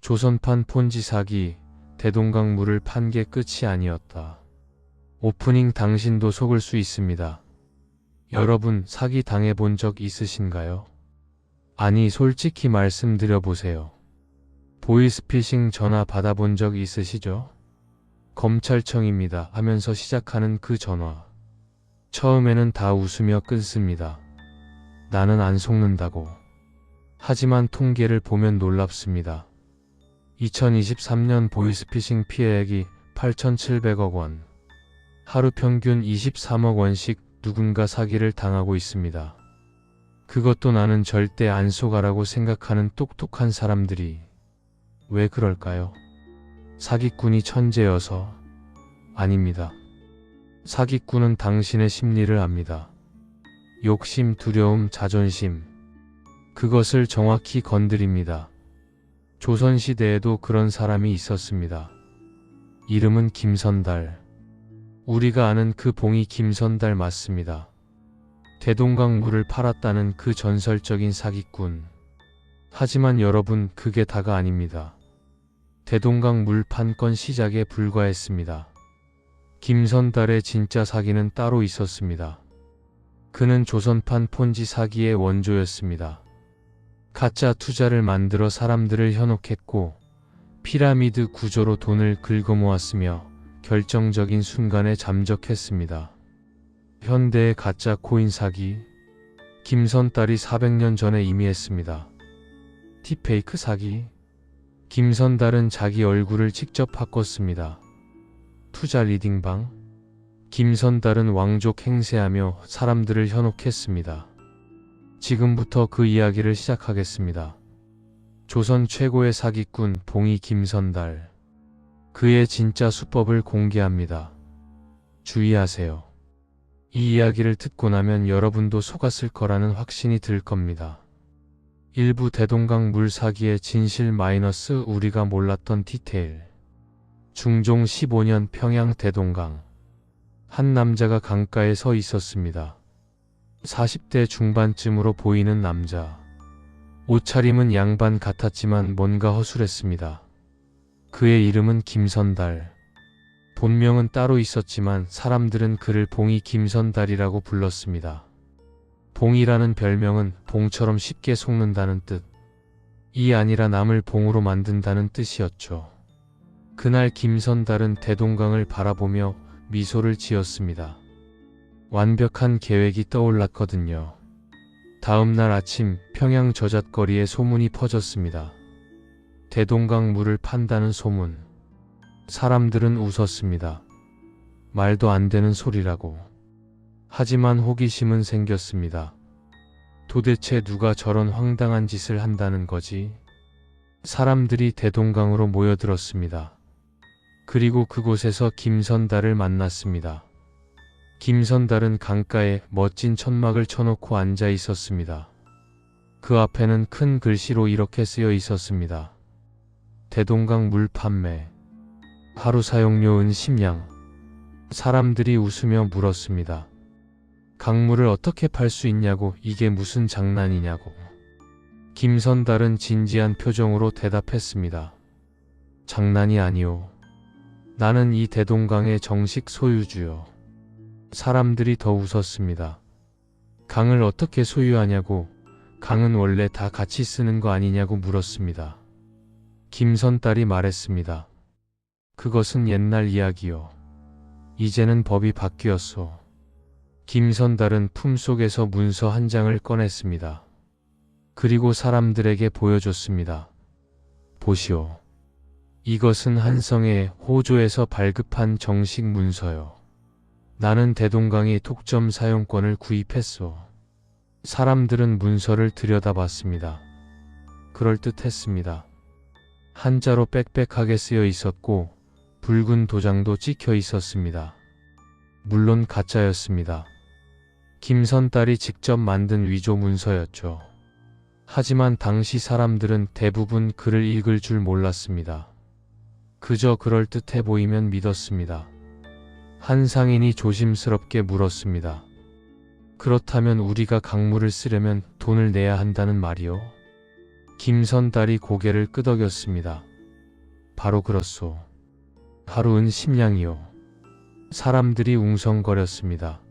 조선판 폰지 사기, 대동강물을 판 게 끝이 아니었다. 오프닝 당신도 속을 수 있습니다. 여러분 사기 당해본 적 있으신가요? 아니 솔직히 말씀드려보세요. 보이스피싱 전화 받아본 적 있으시죠? 검찰청입니다 하면서 시작하는 그 전화. 처음에는 다 웃으며 끊습니다. 나는 안 속는다고. 하지만 통계를 보면 놀랍습니다. 2023년 보이스피싱 피해액이 8,700억 원. 하루 평균 23억 원씩 누군가 사기를 당하고 있습니다. 그것도 나는 절대 안 속아라고 생각하는 똑똑한 사람들이. 왜 그럴까요? 사기꾼이 천재여서? 아닙니다. 사기꾼은 당신의 심리를 압니다. 욕심, 두려움, 자존심. 그것을 정확히 건드립니다. 조선시대에도 그런 사람이 있었습니다. 이름은 김선달. 우리가 아는 그 봉이 김선달 맞습니다. 대동강 물을 팔았다는 그 전설적인 사기꾼. 하지만 여러분, 그게 다가 아닙니다. 대동강 물 판 건 시작에 불과했습니다. 김선달의 진짜 사기는 따로 있었습니다. 그는 조선판 폰지 사기의 원조였습니다. 가짜 투자를 만들어 사람들을 현혹했고 피라미드 구조로 돈을 긁어모았으며 결정적인 순간에 잠적했습니다. 현대의 가짜 코인 사기. 김선달이 400년 전에 이미 했습니다. 딥페이크 사기. 김선달은 자기 얼굴을 직접 바꿨습니다. 투자 리딩방. 김선달은 왕족 행세하며 사람들을 현혹했습니다. 지금부터 그 이야기를 시작하겠습니다. 조선 최고의 사기꾼 봉이 김선달. 그의 진짜 수법을 공개합니다. 주의하세요. 이 이야기를 듣고 나면 여러분도 속았을 거라는 확신이 들 겁니다. 일부 대동강 물 사기의 진실 마이너스 우리가 몰랐던 디테일. 중종 15년 평양 대동강. 한 남자가 강가에 서 있었습니다. 40대 중반쯤으로 보이는 남자. 옷차림은 양반 같았지만 뭔가 허술했습니다. 그의 이름은 김선달. 본명은 따로 있었지만 사람들은 그를 봉이 김선달이라고 불렀습니다. 봉이라는 별명은 봉처럼 쉽게 속는다는 뜻. 이 아니라 남을 봉으로 만든다는 뜻이었죠. 그날 김선달은 대동강을 바라보며 미소를 지었습니다. 완벽한 계획이 떠올랐거든요. 다음날 아침 평양 저잣거리에 소문이 퍼졌습니다. 대동강 물을 판다는 소문. 사람들은 웃었습니다. 말도 안 되는 소리라고. 하지만 호기심은 생겼습니다. 도대체 누가 저런 황당한 짓을 한다는 거지? 사람들이 대동강으로 모여들었습니다. 그리고 그곳에서 김선달을 만났습니다. 김선달은 강가에 멋진 천막을 쳐놓고 앉아 있었습니다. 그 앞에는 큰 글씨로 이렇게 쓰여 있었습니다. 대동강 물 판매. 하루 사용료 은 10냥. 사람들이 웃으며 물었습니다. 강물을 어떻게 팔 수 있냐고, 이게 무슨 장난이냐고. 김선달은 진지한 표정으로 대답했습니다. 장난이 아니오. 나는 이 대동강의 정식 소유주요. 사람들이 더 웃었습니다. 강을 어떻게 소유하냐고, 강은 원래 다 같이 쓰는 거 아니냐고 물었습니다. 김선달이 말했습니다. 그것은 옛날 이야기요. 이제는 법이 바뀌었소. 김선달은 품속에서 문서 한 장을 꺼냈습니다. 그리고 사람들에게 보여줬습니다. 보시오. 이것은 한성의 호조에서 발급한 정식 문서요. 나는 대동강의 독점 사용권을 구입했소. 사람들은 문서를 들여다봤습니다. 그럴듯했습니다. 한자로 빽빽하게 쓰여 있었고 붉은 도장도 찍혀 있었습니다. 물론 가짜였습니다. 김선달이 직접 만든 위조 문서였죠. 하지만 당시 사람들은 대부분 글을 읽을 줄 몰랐습니다. 그저 그럴듯해 보이면 믿었습니다. 한 상인이 조심스럽게 물었습니다. 그렇다면 우리가 강물을 쓰려면 돈을 내야 한다는 말이요? 김선달이 고개를 끄덕였습니다. 바로 그렇소. 하루 은 10냥이요. 사람들이 웅성거렸습니다.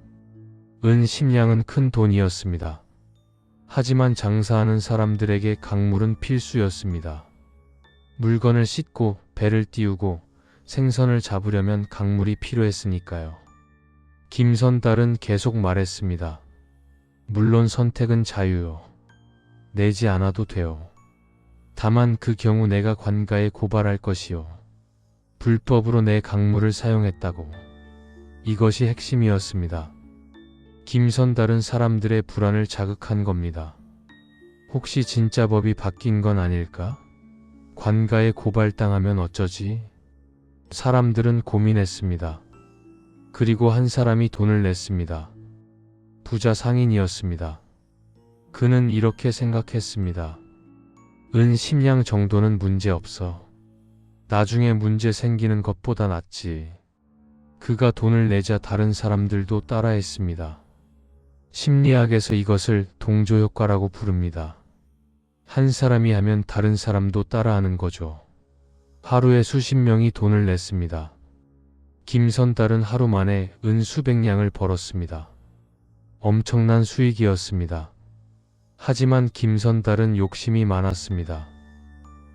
은 10냥은 큰 돈이었습니다. 하지만 장사하는 사람들에게 강물은 필수였습니다. 물건을 싣고 배를 띄우고 생선을 잡으려면 강물이 필요했으니까요. 김선달은 계속 말했습니다. 물론 선택은 자유요. 내지 않아도 돼요. 다만 그 경우 내가 관가에 고발할 것이요. 불법으로 내 강물을 사용했다고. 이것이 핵심이었습니다. 김선달은 사람들의 불안을 자극한 겁니다. 혹시 진짜 법이 바뀐 건 아닐까? 관가에 고발당하면 어쩌지? 사람들은 고민했습니다. 그리고 한 사람이 돈을 냈습니다. 부자 상인이었습니다. 그는 이렇게 생각했습니다. 은 10냥 정도는 문제없어. 나중에 문제 생기는 것보다 낫지. 그가 돈을 내자 다른 사람들도 따라했습니다. 심리학에서 이것을 동조효과라고 부릅니다. 한 사람이 하면 다른 사람도 따라하는 거죠. 하루에 수십 명이 돈을 냈습니다. 김선달은 하루 만에 은 수백 냥을 벌었습니다. 엄청난 수익이었습니다. 하지만 김선달은 욕심이 많았습니다.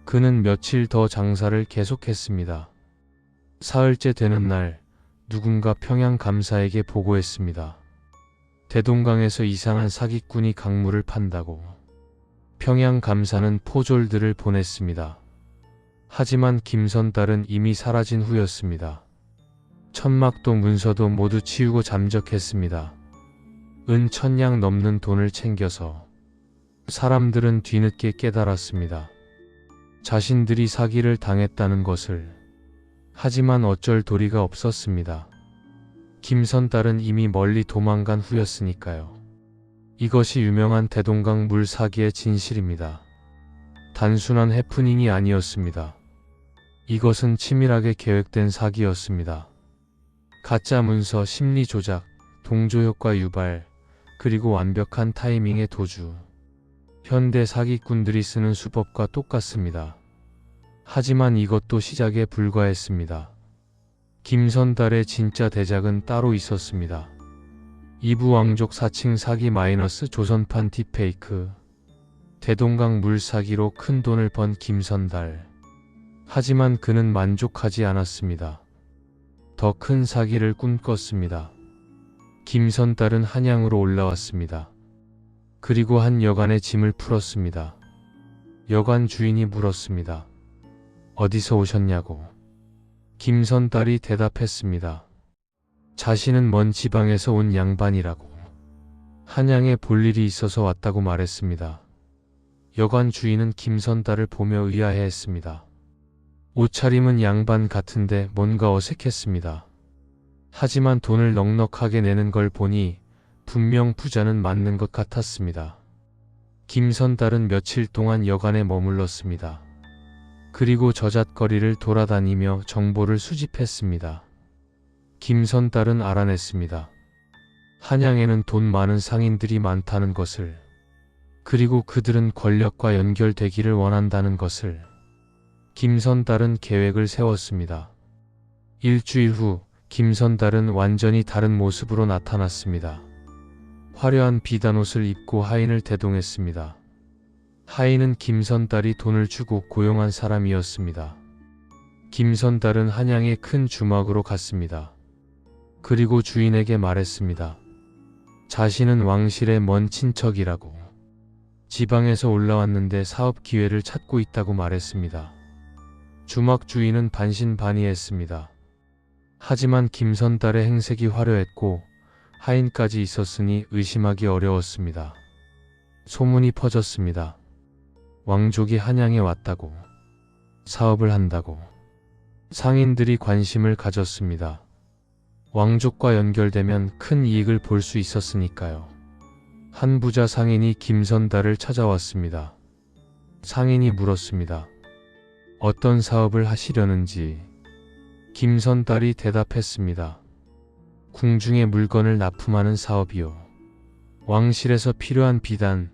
그는 며칠 더 장사를 계속했습니다. 사흘째 되는 날 누군가 평양감사에게 보고했습니다. 대동강에서 이상한 사기꾼이 강물을 판다고. 평양감사는 포졸들을 보냈습니다. 하지만 김선달은 이미 사라진 후였습니다. 천막도 문서도 모두 치우고 잠적했습니다. 은 1000냥 넘는 돈을 챙겨서. 사람들은 뒤늦게 깨달았습니다. 자신들이 사기를 당했다는 것을. 하지만 어쩔 도리가 없었습니다. 김선달은 이미 멀리 도망간 후였으니까요. 이것이 유명한 대동강 물 사기의 진실입니다. 단순한 해프닝이 아니었습니다. 이것은 치밀하게 계획된 사기였습니다. 가짜 문서 심리 조작, 동조효과 유발, 그리고 완벽한 타이밍의 도주. 현대 사기꾼들이 쓰는 수법과 똑같습니다. 하지만 이것도 시작에 불과했습니다. 김선달의 진짜 대작은 따로 있었습니다. 이부왕족 사칭 사기 마이너스 조선판 딥페이크. 대동강 물사기로 큰 돈을 번 김선달. 하지만 그는 만족하지 않았습니다. 더 큰 사기를 꿈꿨습니다. 김선달은 한양으로 올라왔습니다. 그리고 한 여관의 짐을 풀었습니다. 여관 주인이 물었습니다. 어디서 오셨냐고. 김선달이 대답했습니다. 자신은 먼 지방에서 온 양반이라고. 한양에 볼 일이 있어서 왔다고 말했습니다. 여관 주인은 김선달을 보며 의아해했습니다. 옷차림은 양반 같은데 뭔가 어색했습니다. 하지만 돈을 넉넉하게 내는 걸 보니 분명 부자는 맞는 것 같았습니다. 김선달은 며칠 동안 여관에 머물렀습니다. 그리고 저잣거리를 돌아다니며 정보를 수집했습니다. 김선달은 알아냈습니다. 한양에는 돈 많은 상인들이 많다는 것을. 그리고 그들은 권력과 연결되기를 원한다는 것을. 김선달은 계획을 세웠습니다. 일주일 후 김선달은 완전히 다른 모습으로 나타났습니다. 화려한 비단옷을 입고 하인을 대동했습니다. 하인은 김선달이 돈을 주고 고용한 사람이었습니다. 김선달은 한양의 큰 주막으로 갔습니다. 그리고 주인에게 말했습니다. 자신은 왕실의 먼 친척이라고. 지방에서 올라왔는데 사업 기회를 찾고 있다고 말했습니다. 주막 주인은 반신반의했습니다. 하지만 김선달의 행색이 화려했고 하인까지 있었으니 의심하기 어려웠습니다. 소문이 퍼졌습니다. 왕족이 한양에 왔다고. 사업을 한다고. 상인들이 관심을 가졌습니다. 왕족과 연결되면 큰 이익을 볼 수 있었으니까요. 한 부자 상인이 김선달을 찾아왔습니다. 상인이 물었습니다. 어떤 사업을 하시려는지. 김선달이 대답했습니다. 궁중의 물건을 납품하는 사업이요. 왕실에서 필요한 비단,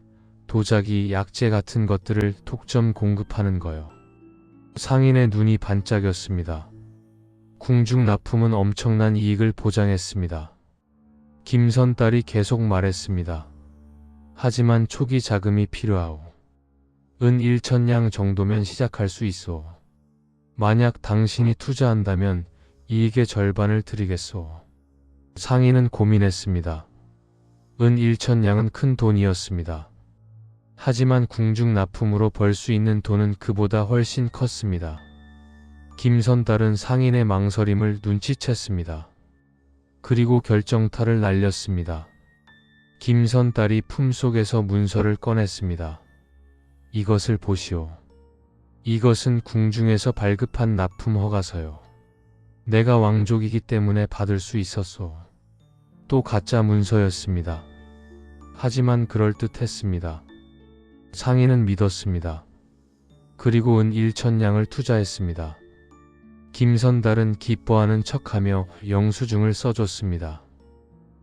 도자기, 약재 같은 것들을 독점 공급하는 거요. 상인의 눈이 반짝였습니다. 궁중 납품은 엄청난 이익을 보장했습니다. 김선달이 계속 말했습니다. 하지만 초기 자금이 필요하오. 은 1천냥 정도면 시작할 수 있소. 만약 당신이 투자한다면 이익의 절반을 드리겠소. 상인은 고민했습니다. 은 1천냥은 큰 돈이었습니다. 하지만 궁중 납품으로 벌 수 있는 돈은 그보다 훨씬 컸습니다. 김선달은 상인의 망설임을 눈치챘습니다. 그리고 결정타를 날렸습니다. 김선달이 품속에서 문서를 꺼냈습니다. 이것을 보시오. 이것은 궁중에서 발급한 납품 허가서요. 내가 왕족이기 때문에 받을 수 있었소. 또 가짜 문서였습니다. 하지만 그럴듯했습니다. 상인은 믿었습니다. 그리고 은 1천냥을 투자했습니다. 김선달은 기뻐하는 척하며 영수증을 써줬습니다.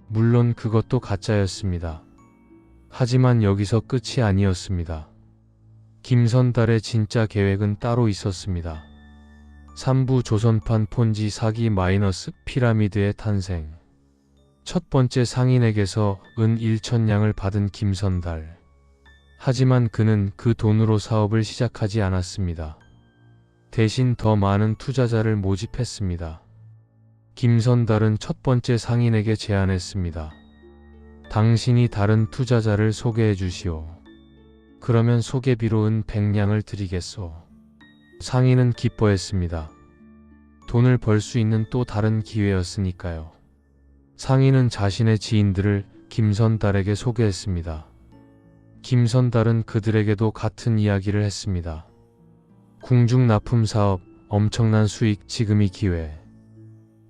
물론 그것도 가짜였습니다. 하지만 여기서 끝이 아니었습니다. 김선달의 진짜 계획은 따로 있었습니다. 3부 조선판 폰지 사기 마이너스 피라미드의 탄생. 첫 번째 상인에게서 은 1천냥을 받은 김선달. 하지만 그는 그 돈으로 사업을 시작하지 않았습니다. 대신 더 많은 투자자를 모집했습니다. 김선달은 첫 번째 상인에게 제안했습니다. 당신이 다른 투자자를 소개해 주시오. 그러면 소개비로 은 100냥을 드리겠소. 상인은 기뻐했습니다. 돈을 벌 수 있는 또 다른 기회였으니까요. 상인은 자신의 지인들을 김선달에게 소개했습니다. 김선달은 그들에게도 같은 이야기를 했습니다. 궁중 납품 사업, 엄청난 수익, 지금이 기회.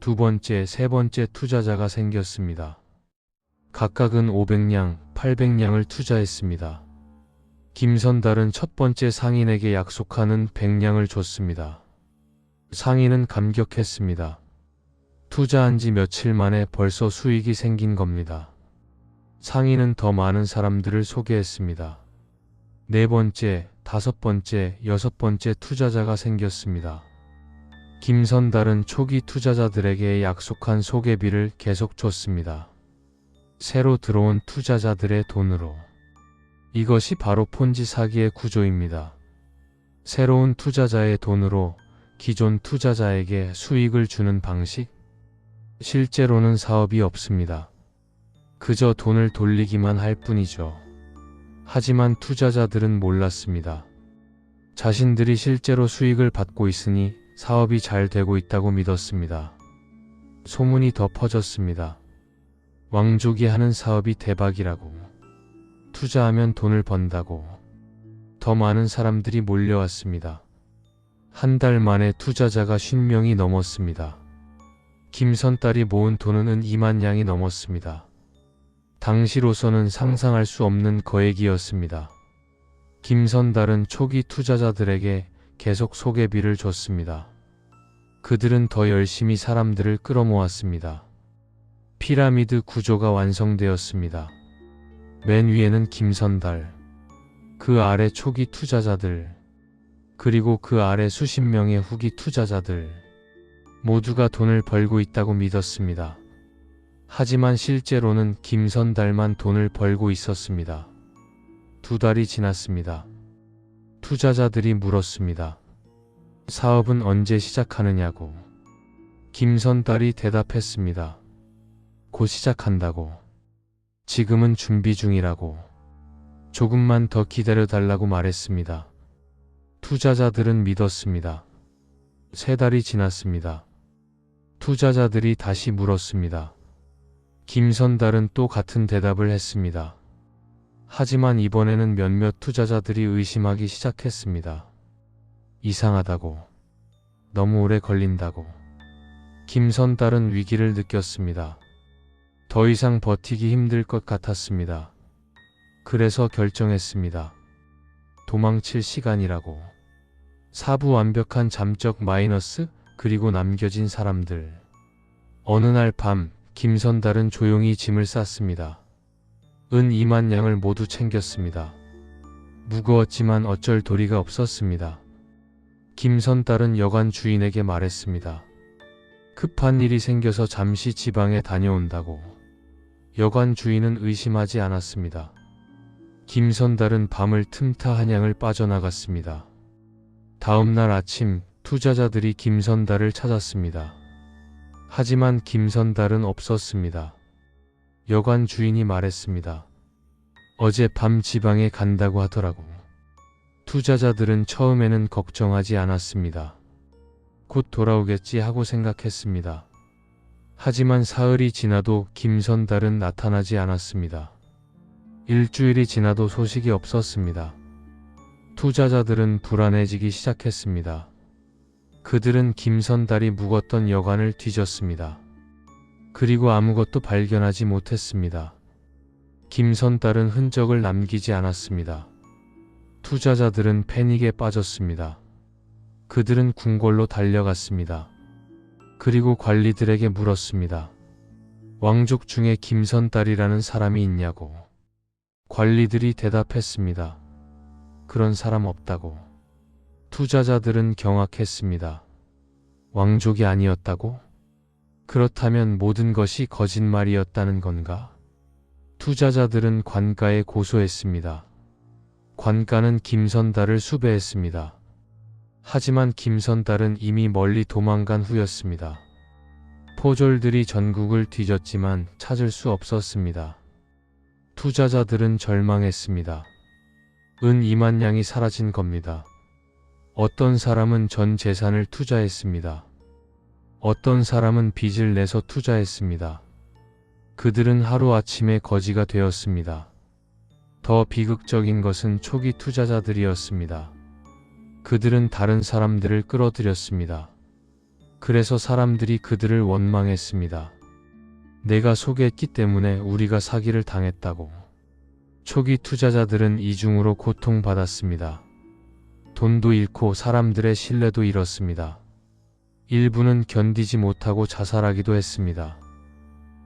두 번째, 세 번째 투자자가 생겼습니다. 각각은 500냥, 800냥을 투자했습니다. 김선달은 첫 번째 상인에게 약속하는 100냥을 줬습니다. 상인은 감격했습니다. 투자한 지 며칠 만에 벌써 수익이 생긴 겁니다. 상인은 더 많은 사람들을 소개했습니다. 네 번째, 다섯 번째, 여섯 번째 투자자가 생겼습니다. 김선달은 초기 투자자들에게 약속한 소개비를 계속 줬습니다. 새로 들어온 투자자들의 돈으로. 이것이 바로 폰지 사기의 구조입니다. 새로운 투자자의 돈으로 기존 투자자에게 수익을 주는 방식? 실제로는 사업이 없습니다. 그저 돈을 돌리기만 할 뿐이죠. 하지만 투자자들은 몰랐습니다. 자신들이 실제로 수익을 받고 있으니 사업이 잘 되고 있다고 믿었습니다. 소문이 더 퍼졌습니다. 왕족이 하는 사업이 대박이라고. 투자하면 돈을 번다고. 더 많은 사람들이 몰려왔습니다. 한 달 만에 투자자가 50명이 넘었습니다. 김선달이 모은 돈은 2만냥이 넘었습니다. 당시로서는 상상할 수 없는 거액이었습니다. 김선달은 초기 투자자들에게 계속 소개비를 줬습니다. 그들은 더 열심히 사람들을 끌어모았습니다. 피라미드 구조가 완성되었습니다. 맨 위에는 김선달, 그 아래 초기 투자자들, 그리고 그 아래 수십 명의 후기 투자자들, 모두가 돈을 벌고 있다고 믿었습니다. 하지만 실제로는 김선달만 돈을 벌고 있었습니다. 2달이 지났습니다. 투자자들이 물었습니다. 사업은 언제 시작하느냐고. 김선달이 대답했습니다. 곧 시작한다고. 지금은 준비 중이라고. 조금만 더 기다려달라고 말했습니다. 투자자들은 믿었습니다. 3달이 지났습니다. 투자자들이 다시 물었습니다. 김선달은 또 같은 대답을 했습니다. 하지만 이번에는 몇몇 투자자들이 의심하기 시작했습니다. 이상하다고. 너무 오래 걸린다고. 김선달은 위기를 느꼈습니다. 더 이상 버티기 힘들 것 같았습니다. 그래서 결정했습니다. 도망칠 시간이라고. 사부 완벽한 잠적 마이너스, 그리고 남겨진 사람들. 어느 날 밤, 김선달은 조용히 짐을 쌌습니다. 은 2만냥을 모두 챙겼습니다. 무거웠지만 어쩔 도리가 없었습니다. 김선달은 여관 주인에게 말했습니다. 급한 일이 생겨서 잠시 지방에 다녀온다고. 여관 주인은 의심하지 않았습니다. 김선달은 밤을 틈타 한양을 빠져나갔습니다. 다음 날 아침 투자자들이 김선달을 찾았습니다. 하지만 김선달은 없었습니다. 여관 주인이 말했습니다. 어제 밤 지방에 간다고 하더라고. 투자자들은 처음에는 걱정하지 않았습니다. 곧 돌아오겠지 하고 생각했습니다. 하지만 사흘이 지나도 김선달은 나타나지 않았습니다. 일주일이 지나도 소식이 없었습니다. 투자자들은 불안해지기 시작했습니다. 그들은 김선달이 묵었던 여관을 뒤졌습니다. 그리고 아무것도 발견하지 못했습니다. 김선달은 흔적을 남기지 않았습니다. 투자자들은 패닉에 빠졌습니다. 그들은 궁궐로 달려갔습니다. 그리고 관리들에게 물었습니다. 왕족 중에 김선달이라는 사람이 있냐고. 관리들이 대답했습니다. 그런 사람 없다고. 투자자들은 경악했습니다. 왕족이 아니었다고? 그렇다면 모든 것이 거짓말이었다는 건가? 투자자들은 관가에 고소했습니다. 관가는 김선달을 수배했습니다. 하지만 김선달은 이미 멀리 도망간 후였습니다. 포졸들이 전국을 뒤졌지만 찾을 수 없었습니다. 투자자들은 절망했습니다. 은 2만 냥이 사라진 겁니다. 어떤 사람은 전 재산을 투자했습니다. 어떤 사람은 빚을 내서 투자했습니다. 그들은 하루아침에 거지가 되었습니다. 더 비극적인 것은 초기 투자자들이었습니다. 그들은 다른 사람들을 끌어들였습니다. 그래서 사람들이 그들을 원망했습니다. 내가 소개했기 때문에 우리가 사기를 당했다고. 초기 투자자들은 이중으로 고통받았습니다. 돈도 잃고 사람들의 신뢰도 잃었습니다. 일부는 견디지 못하고 자살하기도 했습니다.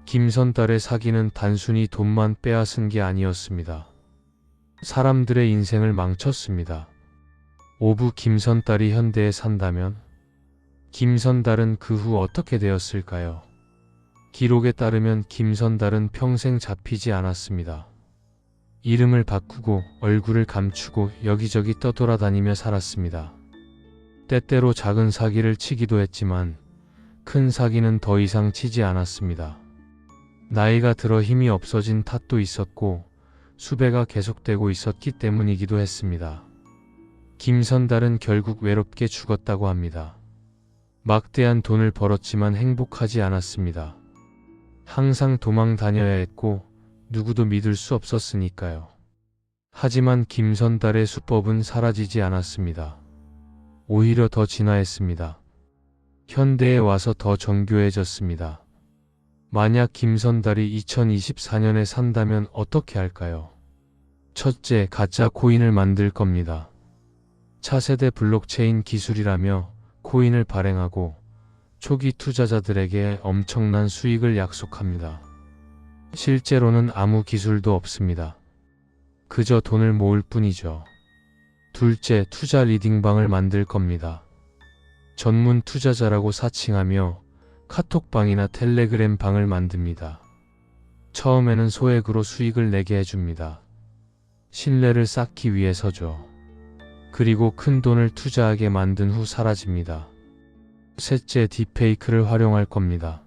김선달의 사기는 단순히 돈만 빼앗은 게 아니었습니다. 사람들의 인생을 망쳤습니다. 오부 김선달이 현대에 산다면 김선달은 그 후 어떻게 되었을까요? 기록에 따르면 김선달은 평생 잡히지 않았습니다. 이름을 바꾸고 얼굴을 감추고 여기저기 떠돌아다니며 살았습니다. 때때로 작은 사기를 치기도 했지만 큰 사기는 더 이상 치지 않았습니다. 나이가 들어 힘이 없어진 탓도 있었고 수배가 계속되고 있었기 때문이기도 했습니다. 김선달은 결국 외롭게 죽었다고 합니다. 막대한 돈을 벌었지만 행복하지 않았습니다. 항상 도망 다녀야 했고 누구도 믿을 수 없었으니까요. 하지만 김선달의 수법은 사라지지 않았습니다. 오히려 더 진화했습니다. 현대에 와서 더 정교해졌습니다. 만약 김선달이 2024년에 산다면 어떻게 할까요? 첫째, 가짜 코인을 만들 겁니다. 차세대 블록체인 기술이라며 코인을 발행하고 초기 투자자들에게 엄청난 수익을 약속합니다. 실제로는 아무 기술도 없습니다. 그저 돈을 모을 뿐이죠. 둘째, 투자 리딩방을 만들 겁니다. 전문 투자자라고 사칭하며 카톡방이나 텔레그램 방을 만듭니다. 처음에는 소액으로 수익을 내게 해줍니다. 신뢰를 쌓기 위해서죠. 그리고 큰 돈을 투자하게 만든 후 사라집니다. 셋째, 딥페이크를 활용할 겁니다.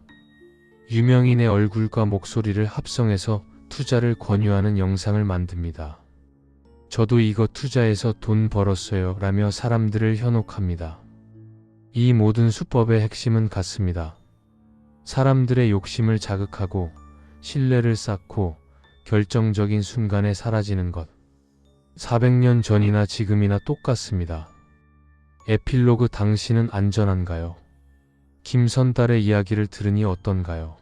유명인의 얼굴과 목소리를 합성해서 투자를 권유하는 영상을 만듭니다. 저도 이거 투자해서 돈 벌었어요 라며 사람들을 현혹합니다. 이 모든 수법의 핵심은 같습니다. 사람들의 욕심을 자극하고 신뢰를 쌓고 결정적인 순간에 사라지는 것. 400년 전이나 지금이나 똑같습니다. 에필로그, 당신은 안전한가요? 김선달의 이야기를 들으니 어떤가요?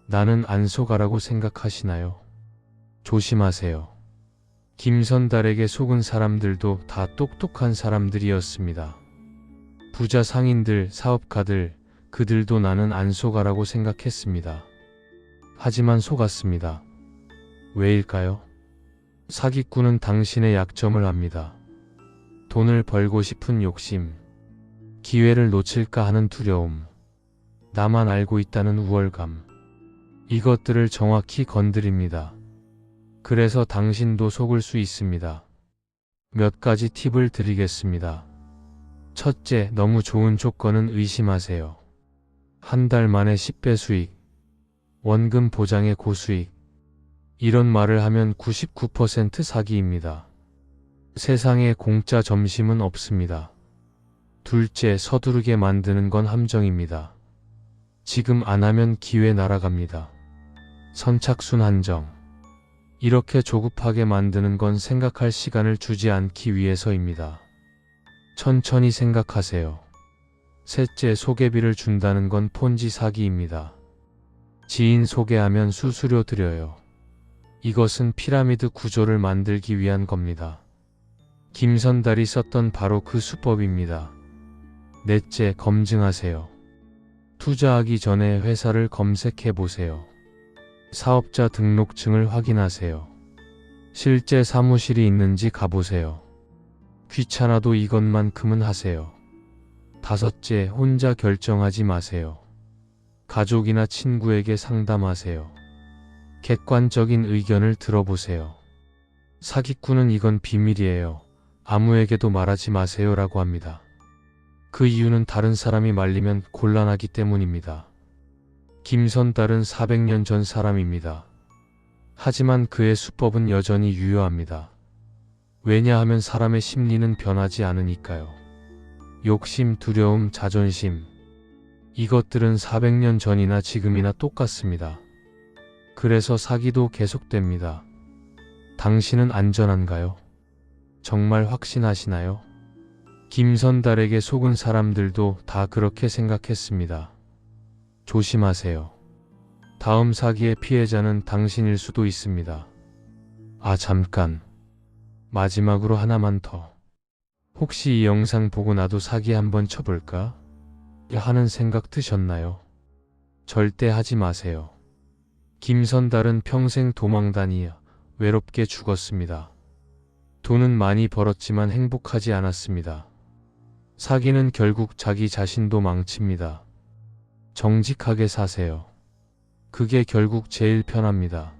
나는 안 속아라고 생각하시나요? 조심하세요. 김선달에게 속은 사람들도 다 똑똑한 사람들이었습니다. 부자 상인들, 사업가들, 그들도 나는 안 속아라고 생각했습니다. 하지만 속았습니다. 왜일까요? 사기꾼은 당신의 약점을 압니다. 돈을 벌고 싶은 욕심, 기회를 놓칠까 하는 두려움, 나만 알고 있다는 우월감, 이것들을 정확히 건드립니다. 그래서 당신도 속을 수 있습니다. 몇 가지 팁을 드리겠습니다. 첫째, 너무 좋은 조건은 의심하세요. 한 달 만에 10배 수익, 원금 보장의 고수익, 이런 말을 하면 99% 사기입니다. 세상에 공짜 점심은 없습니다. 둘째, 서두르게 만드는 건 함정입니다. 지금 안 하면 기회 날아갑니다. 선착순 한정. 이렇게 조급하게 만드는 건 생각할 시간을 주지 않기 위해서입니다. 천천히 생각하세요. 셋째, 소개비를 준다는 건 폰지 사기입니다. 지인 소개하면 수수료 드려요. 이것은 피라미드 구조를 만들기 위한 겁니다. 김선달이 썼던 바로 그 수법입니다. 넷째, 검증하세요. 투자하기 전에 회사를 검색해 보세요. 사업자 등록증을 확인하세요. 실제 사무실이 있는지 가보세요. 귀찮아도 이것만큼은 하세요. 다섯째, 혼자 결정하지 마세요. 가족이나 친구에게 상담하세요. 객관적인 의견을 들어보세요. 사기꾼은 이건 비밀이에요. 아무에게도 말하지 마세요 라고 합니다. 그 이유는 다른 사람이 말리면 곤란하기 때문입니다. 김선달은 400년 전 사람입니다. 하지만 그의 수법은 여전히 유효합니다. 왜냐하면 사람의 심리는 변하지 않으니까요. 욕심, 두려움, 자존심. 이것들은 400년 전이나 지금이나 똑같습니다. 그래서 사기도 계속됩니다. 당신은 안전한가요? 정말 확신하시나요? 김선달에게 속은 사람들도 다 그렇게 생각했습니다. 조심하세요. 다음 사기의 피해자는 당신일 수도 있습니다. 아, 잠깐. 마지막으로 하나만 더. 혹시 이 영상 보고 나도 사기 한번 쳐볼까? 하는 생각 드셨나요? 절대 하지 마세요. 김선달은 평생 도망 다니며 외롭게 죽었습니다. 돈은 많이 벌었지만 행복하지 않았습니다. 사기는 결국 자기 자신도 망칩니다. 정직하게 사세요. 그게 결국 제일 편합니다.